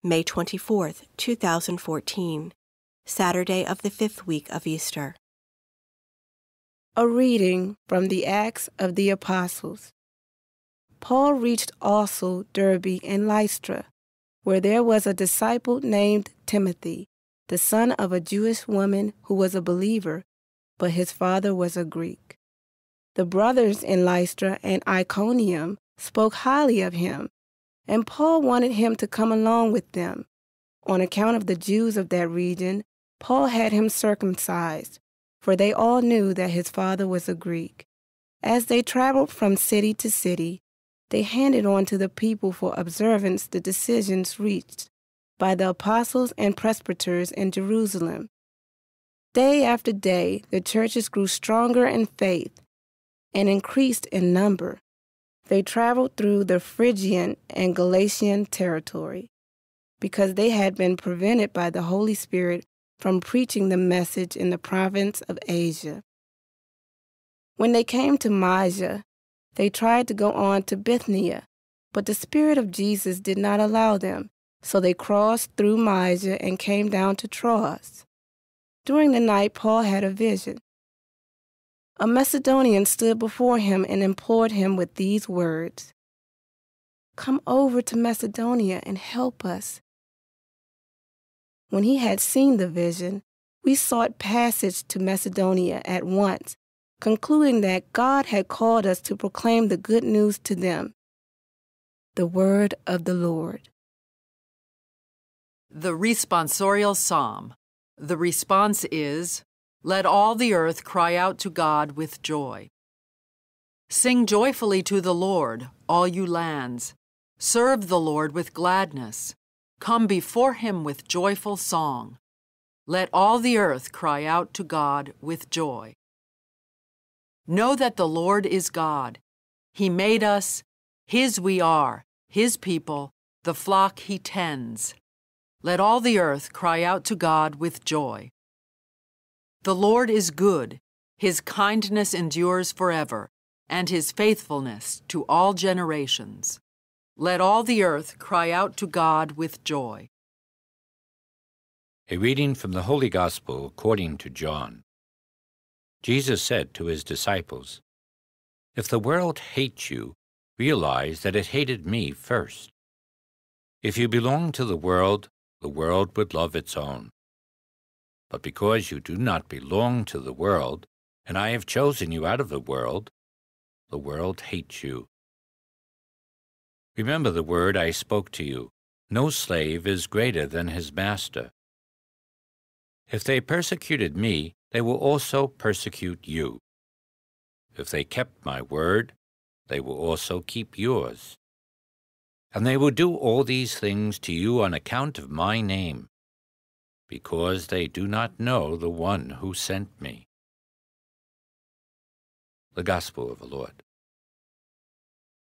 May 24th, 2014, Saturday of the 5th week of Easter. A reading from the Acts of the Apostles. Paul reached also Derbe and Lystra, where there was a disciple named Timothy, the son of a Jewish woman who was a believer, but his father was a Greek. The brothers in Lystra and Iconium spoke highly of him, and Paul wanted him to come along with them. On account of the Jews of that region, Paul had him circumcised, for they all knew that his father was a Greek. As they traveled from city to city, they handed on to the people for observance the decisions reached by the apostles and presbyters in Jerusalem. Day after day, the churches grew stronger in faith and increased in number. They traveled through the Phrygian and Galatian territory because they had been prevented by the Holy Spirit from preaching the message in the province of Asia. When they came to Mysia, they tried to go on to Bithynia, but the Spirit of Jesus did not allow them, so they crossed through Mysia and came down to Troas. During the night, Paul had a vision. A Macedonian stood before him and implored him with these words, "Come over to Macedonia and help us." When he had seen the vision, we sought passage to Macedonia at once, concluding that God had called us to proclaim the good news to them. The word of the Lord. The responsorial psalm. The response is, "Let all the earth cry out to God with joy." Sing joyfully to the Lord, all you lands. Serve the Lord with gladness. Come before him with joyful song. Let all the earth cry out to God with joy. Know that the Lord is God. He made us, his we are, his people, the flock he tends. Let all the earth cry out to God with joy. The Lord is good, his kindness endures forever, and his faithfulness to all generations. Let all the earth cry out to God with joy. A reading from the Holy Gospel according to John. Jesus said to his disciples, "If the world hates you, realize that it hated me first. If you belong to the world would love its own. But because you do not belong to the world, and I have chosen you out of the world hates you. Remember the word I spoke to you. No slave is greater than his master. If they persecuted me, they will also persecute you. If they kept my word, they will also keep yours. And they will do all these things to you on account of my name, because they do not know the one who sent me." The Gospel of the Lord.